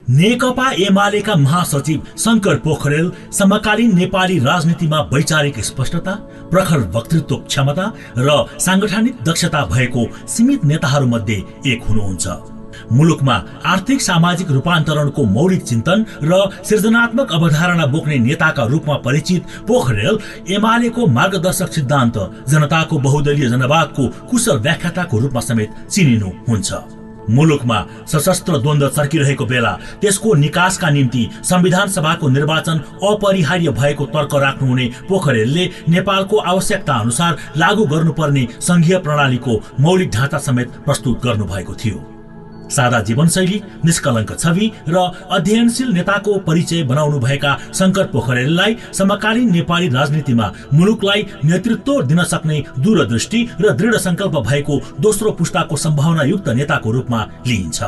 नेकपा एमालेका महासचिव शंकर पोखरेल समकालीन नेपाली राजनीतिमा वैचारिक स्पष्टता, प्रखर वक्तृत्व क्षमता र सांगठनिक दक्षता भएको सीमित नेताहरूमध्ये एक हुनुहुन्छ। मुलुकमा आर्थिक सामाजिक रूपान्तरणको मौलिक चिन्तन र सृजनात्मक अवधारणा बोक्ने नेताका रूपमा परिचित पोखरेल एमालेको मार्गदर्शक सिद्धान्त जनताको बहुदलीय जनवादको कुशल व्याख्याताको रूपमा समेत चिनिनुहुन्छ। मुलुकमा सशस्त्र द्वन्द्व चर्किरहेको बेला त्यसको निकासका निम्ति संविधान सभाको निर्वाचन अपरिहार्य भएको तर्क राख्नुहुने पोखरेलले नेपालको आवश्यकता अनुसार लागू गर्नुपर्ने संघीय प्रणालीको मौलिक ढाँचा समेत प्रस्तुत गर्नुभएको थियो। सादा जीवनशैली, निष्कलङ्क छवि र अध्ययनशील नेताको परिचय बनाउनु भएका शंकर पोखरेललाई समकालीन नेपाली राजनीतिमा मुलुकलाई नेतृत्व दिन सक्ने दूरदृष्टि र दृढ संकल्प भएको दोस्रो पुस्ताको सम्भावनायुक्त नेताको रूपमा लिइन्छ।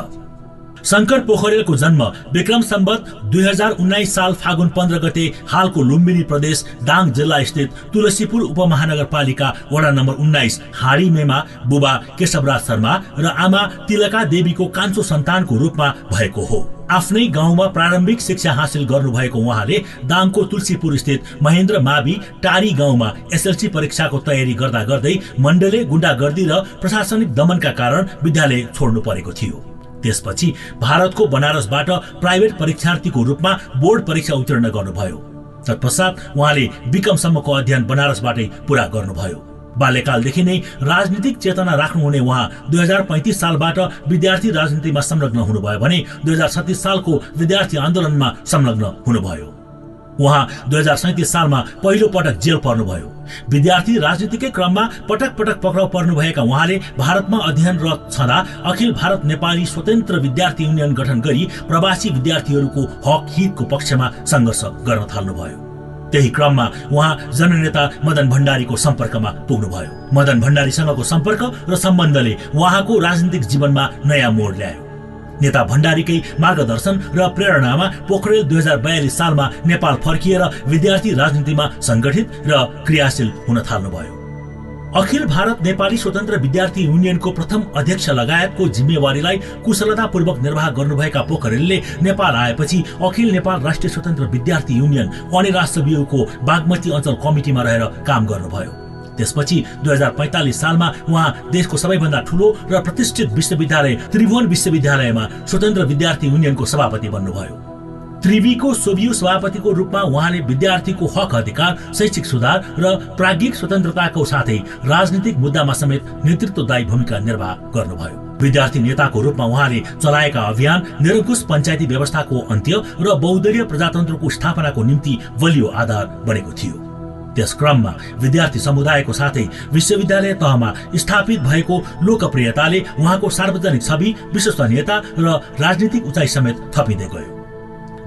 शंकर पोखरेलको जन्म विक्रम सम्वत 2019 साल फागुन 15 गते हालको लुम्बिनी प्रदेश दाङ जिल्ला स्थित तुलसीपुर उपमहानगरपालिका वडा नम्बर 19 हाडीमेमा बुबा केशवराज शर्मा र आमा तिलका देवीको कान्छो सन्तानको रूपमा भएको हो। आफ्नै गाउँमा प्रारम्भिक शिक्षा हासिल गर्नुभएको उहाँले दाङको तुलसीपुर स्थित महेन्द्र मावि टारी गाउँमा एसएलसी परीक्षाको तयारी गर्दा गर्दै मण्डले गुण्डागर्दी र प्रशासनिक दमनका कारण विद्यालय छोड्नु परेको थियो। त्यसपछि भारतको बनारसबाट प्राइभेट परीक्षार्थीको रूपमा बोर्ड परीक्षा उत्तीर्ण गर्नुभयो। तत्पश्चात उहाँले बीकमसम्मको अध्ययन बनारसबाटै पूरा गर्नुभयो। बाल्यकालदेखि नै राजनीतिक चेतना राख्नुहुने उहाँ 2035 सालबाट विद्यार्थी राजनीतिमा संलग्न हुनुभयो भने 2036 सालको विद्यार्थी आन्दोलनमा संलग्न हुनुभयो। उहाँ 2037 सालमा पहिलो पटक जेल पर्नुभयो। विद्यार्थी राजनीतिकै क्रममा पटक पटक पक्राउ पर्नुभएका उहाँले भारतमा अध्ययनरत छँदा अखिल भारत नेपाली स्वतन्त्र विद्यार्थी युनियन गठन गरी प्रवासी विद्यार्थीहरूको हक हितको पक्षमा संघर्ष गर्न थाल्नुभयो। त्यही क्रममा उहाँ जननेता मदन भण्डारीको सम्पर्कमा पुग्नुभयो। मदन भण्डारीसँगको सम्पर्क र सम्बन्धले उहाँको राजनीतिक जीवनमा नयाँ मोड ल्यायो। नेता भण्डारीकै मार्गदर्शन र प्रेरणामा पोखरेल 2042 सालमा नेपाल फर्किएर विद्यार्थी राजनीतिमा संगठित र क्रियाशील हुन थाल्नुभयो। अखिल भारत नेपाली स्वतन्त्र विद्यार्थी युनियनको प्रथम अध्यक्ष लगायतको जिम्मेवारीलाई कुशलतापूर्वक निर्वाह गर्नुभएका पोखरेलले नेपाल आएपछि अखिल नेपाल राष्ट्रिय स्वतन्त्र विद्यार्थी युनियन अनिराष्ट्रव्यूहको बागमती अञ्चल कमिटीमा रहेर काम गर्नुभयो। त्यसपछि 2045 सालमा उहाँ देशको सबैभन्दा ठूलो र प्रतिष्ठित विश्वविद्यालय त्रिभुवन विश्वविद्यालयमा स्वतन्त्र विद्यार्थी युनियनको सभापति बन्नुभयो। त्रिवीको सोभियो सभापतिको रूपमा उहाँले विद्यार्थीको हक अधिकार, शैक्षिक सुधार र प्राज्ञिक स्वतन्त्रताको साथै राजनीतिक मुद्दामा समेत नेतृत्वदायी भूमिका निर्वाह गर्नुभयो। विद्यार्थी नेताको रूपमा उहाँले चलाएका अभियान निरङ्कुश पञ्चायती व्यवस्थाको अन्त्य र बहुदलीय प्रजातन्त्रको स्थापनाको निम्ति बलियो आधार बनेको थियो। त्यस क्रममा विद्यार्थी समुदायको साथै विश्वविद्यालय तहमा स्थापित भएको लोकप्रियताले उहाँको सार्वजनिक छवि, विश्वसनीयता र राजनीतिक उचाइ समेत थपिँदै गयो।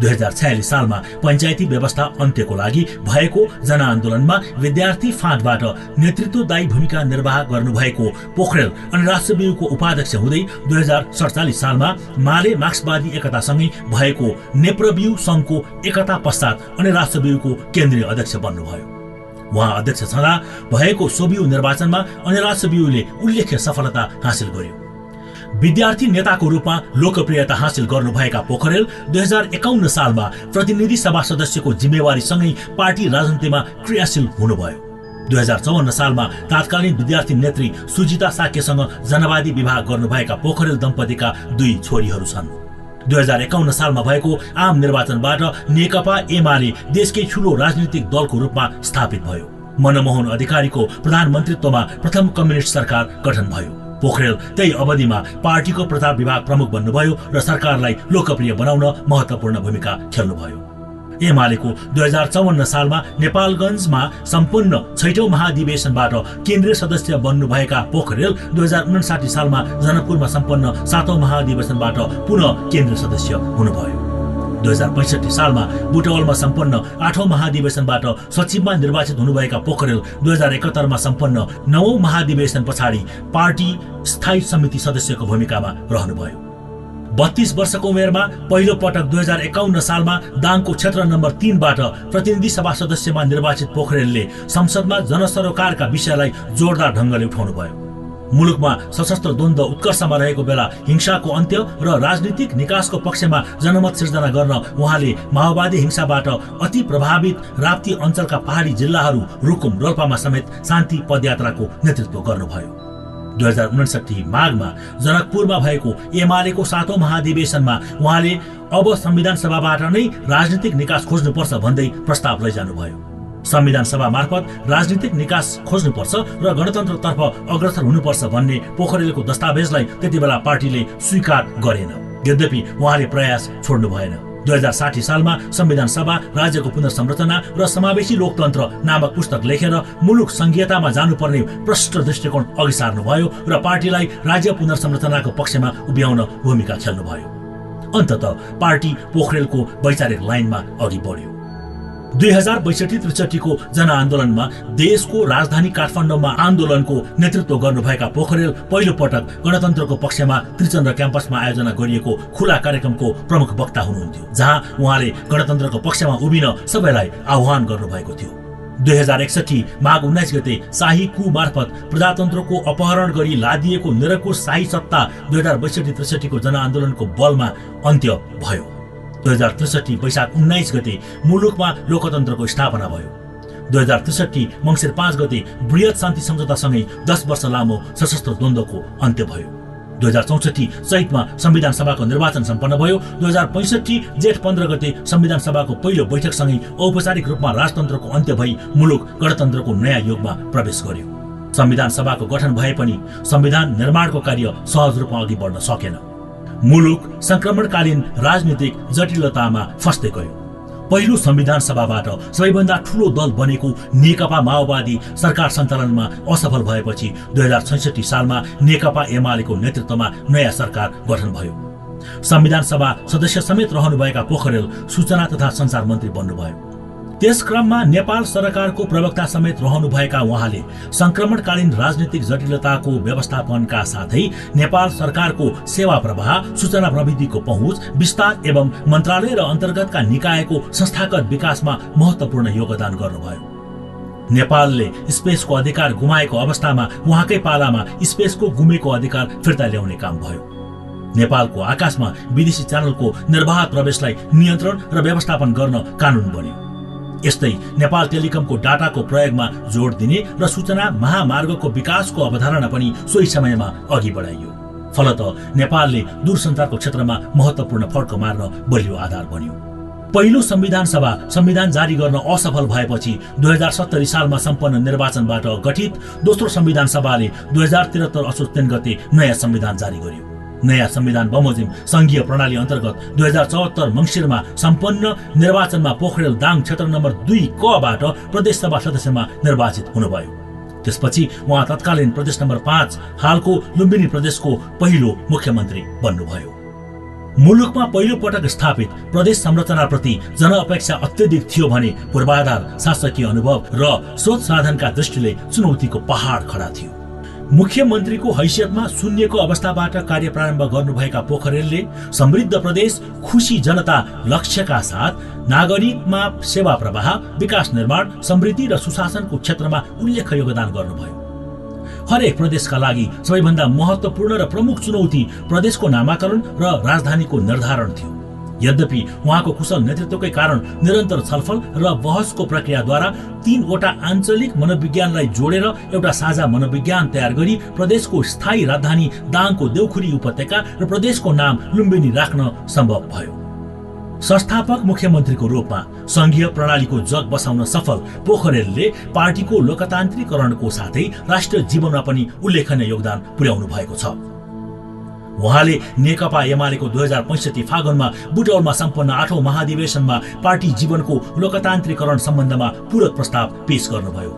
2046 सालमा पञ्चायती व्यवस्था अन्त्यको लागि भएको जनआन्दोलनमा विद्यार्थी फाँटबाट नेतृत्वदायी भूमिका निर्वाह गर्नुभएको पोखरेल अनिराष्ट्रव्यूहको उपाध्यक्ष हुँदै 2047 सालमा माले मार्क्सवादी एकतासँगै भएको नेप्रव्यूह संघको एकता पश्चात अनिराष्ट्रव्यूहको केन्द्रीय अध्यक्ष बन्नुभयो। उहाँ अध्यक्ष छँदा भएको सोभियो निर्वाचनमा अनिराष्ट्रव्यूहले उल्लेख्य सफलता हासिल गर्यो। विद्यार्थी नेताको रूपमा लोकप्रियता हासिल गर्नुभएका पोखरेल 2051 सालमा प्रतिनिधि सभा सदस्यको जिम्मेवारीसँगै पार्टी राजनीतिमा क्रियाशील हुनुभयो। 2054 सालमा तत्कालीन विद्यार्थी नेत्री सुजिता साक्यसँग जनवादी विवाह गर्नुभएका पोखरेल दम्पतिका 2 छोरीहरू छन्। 2051 सालमा भएको आम निर्वाचनबाट नेकपा एमाले देशकै ठूलो राजनीतिक दलको रूपमा स्थापित भयो। मनमोहन अधिकारीको प्रधानमन्त्रीत्वमा प्रथम कम्युनिस्ट सरकार गठन भयो। पोखरेल त्यही अवधिमा पार्टीको प्रचार विभाग प्रमुख बन्नुभयो र सरकारलाई लोकप्रिय बनाउन महत्वपूर्ण भूमिका खेल्नुभयो। एमालेको 2054 सालमा नेपालगञ्जमा सम्पन्न 6औं महाधिवेशनबाट केन्द्रीय सदस्य बन्नुभएका पोखरेल 2059 सालमा जनकपुरमा सम्पन्न 7औं महाधिवेशनबाट पुनः केन्द्रीय सदस्य हुनुभयो। 2065 सालमा बुटवलमा सम्पन्न 8औं महाधिवेशनबाट सचिवमा निर्वाचित हुनुभएका पोखरेल 2071 मा सम्पन्न 9औं महाधिवेशन पछाडि पार्टी स्थायी समिति सदस्यको भूमिकामा रहनुभयो। 32 वर्षको उमेरमा पहिलो पटक 2051 सालमा दाङको क्षेत्र नम्बर 3 बाट प्रतिनिधि सभा सदस्यमा निर्वाचित पोखरेलले संसदमा जनसरोकारका विषयलाई जोरदार ढंगले उठाउनुभयो। मुलुकमा सशस्त्र द्वन्द्व उत्कर्षमा रहेको बेला हिंसाको अन्त्य र राजनीतिक निकासको पक्षमा जनमत सिर्जना गर्न उहाँले माओवादी हिंसाबाट अति प्रभावित राप्ती अञ्चलका पहाडी जिल्लाहरू रुकुम रोल्पामा समेत शान्ति पदयात्राको नेतृत्व गर्नुभयो। 2059 माघमा जनकपुरमा भएको एमालेको 7औं महाधिवेशनमा उहाँले अब संविधान सभाबाट नै राजनीतिक निकास खोज्नुपर्छ भन्दै प्रस्ताव लैजानुभयो। संविधान सभा मार्फत राजनीतिक निकास खोज्नुपर्छ र गणतन्त्रतर्फ अग्रसर हुनुपर्छ भन्ने पोखरेलको दस्तावेजलाई त्यति बेला पार्टीले स्वीकार गरेन। यद्यपि उहाँले प्रयास छोड्नु भएन। 2060 सालमा संविधान सभा राज्यको पुनर्संरचना र समावेशी लोकतन्त्र नामक पुस्तक लेखेर मुलुक संघीयतामा जानुपर्ने प्रष्ट दृष्टिकोण अघि सार्नुभयो र पार्टीलाई राज्य पुनर्संरचनाको पक्षमा उभ्याउन भूमिका खेल्नुभयो। अन्ततः पार्टी पोखरेलको वैचारिक लाइनमा अघि बढ्यो। 2062-63 को जनआन्दोलनमा देशको राजधानी काठमाडौँमा आन्दोलनको नेतृत्व गर्नुभएका पोखरेल पहिलो पटक गणतन्त्रको पक्षमा त्रिचन्द्र क्याम्पसमा आयोजना गरिएको खुला कार्यक्रमको प्रमुख वक्ता हुनुहुन्थ्यो, जहाँ उहाँले गणतन्त्रको पक्षमा उभिन सबैलाई आह्वान गर्नुभएको थियो। 2061 माघ 19 गते शाही कु मार्फत प्रजातन्त्रको अपहरण गरी लादिएको निरङ्कुश शाही सत्ता 2062-63 को जनआन्दोलनको बलमा अन्त्य भयो। 2063 वैशाख 19 गते मुलुकमा लोकतन्त्रको स्थापना भयो। 2063 मङ्सिर 5 गते बृहत शान्ति सम्झौतासँगै 10 वर्ष लामो सशस्त्र द्वन्द्वको अन्त्य भयो। 2064 चैतमा संविधान सभाको निर्वाचन सम्पन्न भयो। 2065 जेठ 15 गते संविधान सभाको पहिलो बैठकसँगै औपचारिक रूपमा राजतन्त्रको अन्त्य भई मुलुक गणतन्त्रको नयाँ युगमा प्रवेश गर्यो। संविधान सभाको गठन भए पनि संविधान निर्माणको कार्य सहज रूपमा अघि बढ्न सकेन। मुलुक संक्रमणकालीन राजनीतिक जटिलतामा फस्दै गयो। पहिलो संविधान सभाबाट सबैभन्दा ठूलो दल बनेको नेकपा माओवादी सरकार सञ्चालनमा असफल भएपछि 2066 सालमा नेकपा एमालेको नेतृत्वमा नयाँ सरकार गठन भयो। संविधान सभा सदस्य समेत रहनुभएका पोखरेल सूचना तथा संचार मन्त्री बन्नुभयो। त्यस क्रममा नेपाल सरकारको प्रवक्ता समेत रहनुभएका उहाँले संक्रमणकालीन राजनीतिक जटिलताको व्यवस्थापनका साथै नेपाल सरकारको सेवा प्रवाह, सूचना प्रविधिको पहुँच, विस्तार एवं मन्त्रालय र अन्तर्गतका निकायको संस्थागत विकासमा महत्त्वपूर्ण योगदान गर्नुभयो। नेपालले स्पेसको अधिकार गुमाएको अवस्थामा उहाँकै पालामा स्पेसको गुमेको अधिकार फिर्ता ल्याउने काम भयो। नेपालको आकाशमा विदेशी च्यानलको निर्वाह प्रवेशलाई नियन्त्रण र व्यवस्थापन गर्न कानून बन्यो। यस्तै नेपाल टेलिकमको डाटाको प्रयोगमा जोड दिने र सूचना महामार्गको विकासको अवधारणा पनि सोही समयमा अघि बढाइयो। फलतः नेपालले दूरसञ्चारको क्षेत्रमा महत्त्वपूर्ण फड्को मार्न बलियो आधार बन्यो। पहिलो संविधान सभा संविधान जारी गर्न असफल भएपछि 2070 सालमा सम्पन्न निर्वाचनबाट गठित दोस्रो संविधान सभाले 2073 असोज 3 गते नयाँ संविधान जारी गर्यो। नयाँ संविधान बमोजिम संघीय प्रणाली अन्तर्गत 2074 मङ्सिरमा सम्पन्न निर्वाचनमा पोखरेल दाङ क्षेत्र नम्बर 2 कबाट प्रदेश सभा सदस्यमा निर्वाचित हुनुभयो। त्यसपछि उहाँ तत्कालीन प्रदेश नम्बर 5 हालको लुम्बिनी प्रदेशको पहिलो मुख्यमन्त्री बन्नुभयो। मुलुकमा पहिलो पटक स्थापित प्रदेश संरचनाप्रति जनअपेक्षा अत्यधिक थियो भने पूर्वाधार, शासकीय अनुभव र स्रोत साधनका दृष्टिले चुनौतीको पहाड खडा थियो। मुख्यमन्त्रीको हैसियतमा शून्यको अवस्थाबाट कार्य प्रारम्भ गर्नुभएका पोखरेलले समृद्ध प्रदेश, खुशी जनता लक्ष्यका साथ नागरिकमा सेवा प्रवाह, विकास निर्माण, समृद्धि र सुशासनको क्षेत्रमा उल्लेख्य योगदान गर्नुभयो। हरेक प्रदेशका लागि सबैभन्दा महत्त्वपूर्ण र प्रमुख चुनौती प्रदेशको नामाकरण र राजधानीको निर्धारण थियो। यद्यपि उहाँको कुशल नेतृत्वकै कारण निरन्तर छलफल र बहसको प्रक्रियाद्वारा 3 वटा आञ्चलिक मनोविज्ञानलाई जोडेर एउटा साझा मनोविज्ञान तयार गरी प्रदेशको स्थायी राजधानी दाङको देउखुरी उपत्यका र प्रदेशको नाम लुम्बिनी राख्न सम्भव भयो। संस्थापक मुख्यमन्त्रीको रूपमा संघीय प्रणालीको जग बसाउन सफल पोखरेलले पार्टीको लोकतान्त्रिकरणको साथै राष्ट्रिय जीवनमा पनि उल्लेखनीय योगदान पुर्याउनु भएको छ। उहाँले नेकपा एमालेको 2065 फागुनमा बुटवलमा सम्पन्न 8औं महाधिवेशनमा पार्टी जीवनको लोकतान्त्रिकरण सम्बन्धमा पूरक प्रस्ताव पेश गर्नुभयो।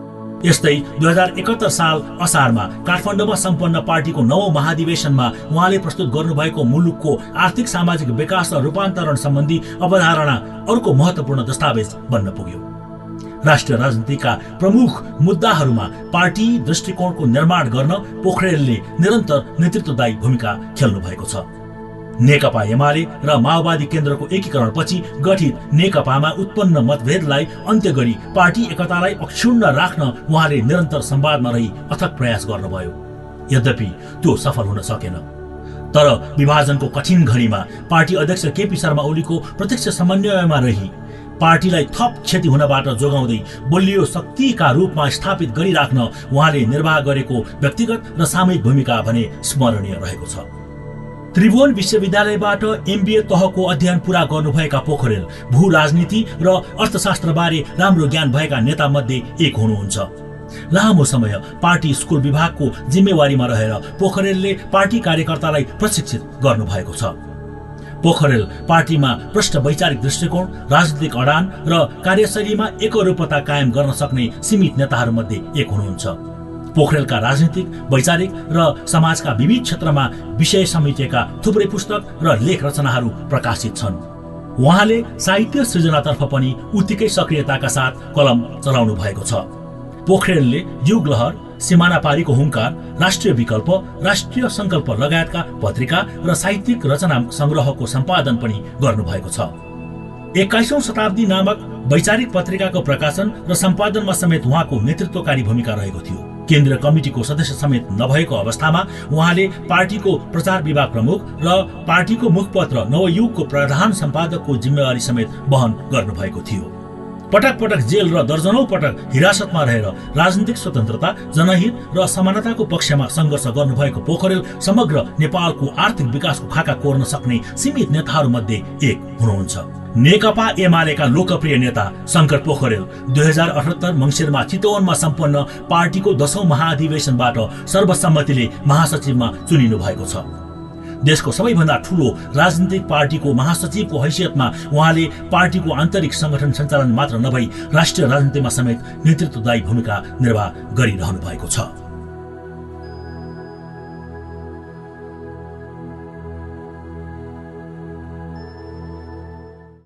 यस्तै 2071 साल असारमा काठमाडौँमा सम्पन्न पार्टीको 9औं महाधिवेशनमा उहाँले प्रस्तुत गर्नुभएको मुलुकको आर्थिक सामाजिक विकास र रूपान्तरण सम्बन्धी अवधारणा अर्को महत्त्वपूर्ण दस्तावेज बन्न पुग्यो। राष्ट्रिय राजनीतिका प्रमुख मुद्दाहरूमा पार्टी दृष्टिकोणको निर्माण गर्न पोखरेलले निरन्तर नेतृत्वदायी भूमिका खेल्नु भएको छ। नेकपा एमाले र माओवादी केन्द्रको एकीकरणपछि गठित नेकपामा उत्पन्न मतभेदलाई अन्त्य गरी पार्टी एकतालाई अक्षुण्ण राख्न उहाँले निरन्तर संवादमा रही अथक प्रयास गर्नुभयो। यद्यपि त्यो सफल हुन सकेन। तर विभाजनको कठिन घडीमा पार्टी अध्यक्ष केपी शर्मा ओलीको प्रत्यक्ष समन्वयमा रही पार्टीलाई थप क्षति हुनबाट जोगाउँदै बलियो शक्तिका रूपमा स्थापित गरिराख्न उहाँले निर्वाह गरेको व्यक्तिगत र सामूहिक भूमिका भने स्मरणीय रहेको छ। त्रिभुवन विश्वविद्यालयबाट MBA तहको अध्ययन पूरा गर्नुभएका पोखरेल भू राजनीति र अर्थशास्त्रबारे राम्रो ज्ञान भएका नेता मध्ये एक हुनुहुन्छ। लामो समय पार्टी स्कुल विभागको जिम्मेवारीमा रहेर पोखरेलले पार्टी कार्यकर्तालाई प्रशिक्षित गर्नुभएको छ। पोखरेल पार्टीमा प्रष्ट वैचारिक दृष्टिकोण, राजनीतिक अडान र कार्यशैलीमा एकरूपता कायम गर्न सक्ने सीमित नेताहरूमध्ये एक हुनुहुन्छ। पोखरेलका राजनीतिक, वैचारिक र समाजका विविध क्षेत्रमा विषय समेटेका थुप्रै पुस्तक र लेख रचनाहरू प्रकाशित छन्। उहाँले साहित्य सृजनातर्फ पनि उत्तिकै सक्रियताका साथ कलम चलाउनु भएको छ। पोखरेलले युग लहर, सिमाना पारीको हुंकार, राष्ट्रिय विकल्प, राष्ट्रिय संकल्प लगायतका पत्रिका र साहित्यिक रचना संग्रहको सम्पादन पनि गर्नुभएको छ। 21औं शताब्दी नामक वैचारिक पत्रिकाको प्रकाशन र सम्पादनमा समेत उहाँको नेतृत्वकारी भूमिका रहेको थियो। केन्द्रीय कमिटीको सदस्य समेत नभएको अवस्थामा उहाँले पार्टीको प्रचार विभाग प्रमुख र पार्टीको मुखपत्र नवयुगको प्रधान सम्पादकको जिम्मेवारी समेत वहन गर्नुभएको थियो। पटक पटक जेल र दर्जनौं पटक हिरासतमा रहेर राजनीतिक स्वतन्त्रता, जनहित र समानताको पक्षमा सङ्घर्ष गर्नुभएको पोखरेल समग्र नेपालको आर्थिक विकासको खाका कोर्न सक्ने सीमित नेताहरूमध्ये एक हुनुहुन्छ। नेकपा एमालेका लोकप्रिय नेता शंकर पोखरेल 2078 मङ्सिरमा चितवनमा सम्पन्न पार्टीको 10औं महाधिवेशनबाट सर्वसम्मतिले महासचिवमा चुनिनु भएको छ। देशको सबैभन्दा ठूलो राजनीतिक पार्टीको महासचिवको हैसियतमा उहाँले पार्टीको आन्तरिक संगठन सञ्चालन मात्र नभई राष्ट्रिय राजनीतिमा समेत नेतृत्वदायी भूमिका निर्वाह गरिरहनु भएको छ।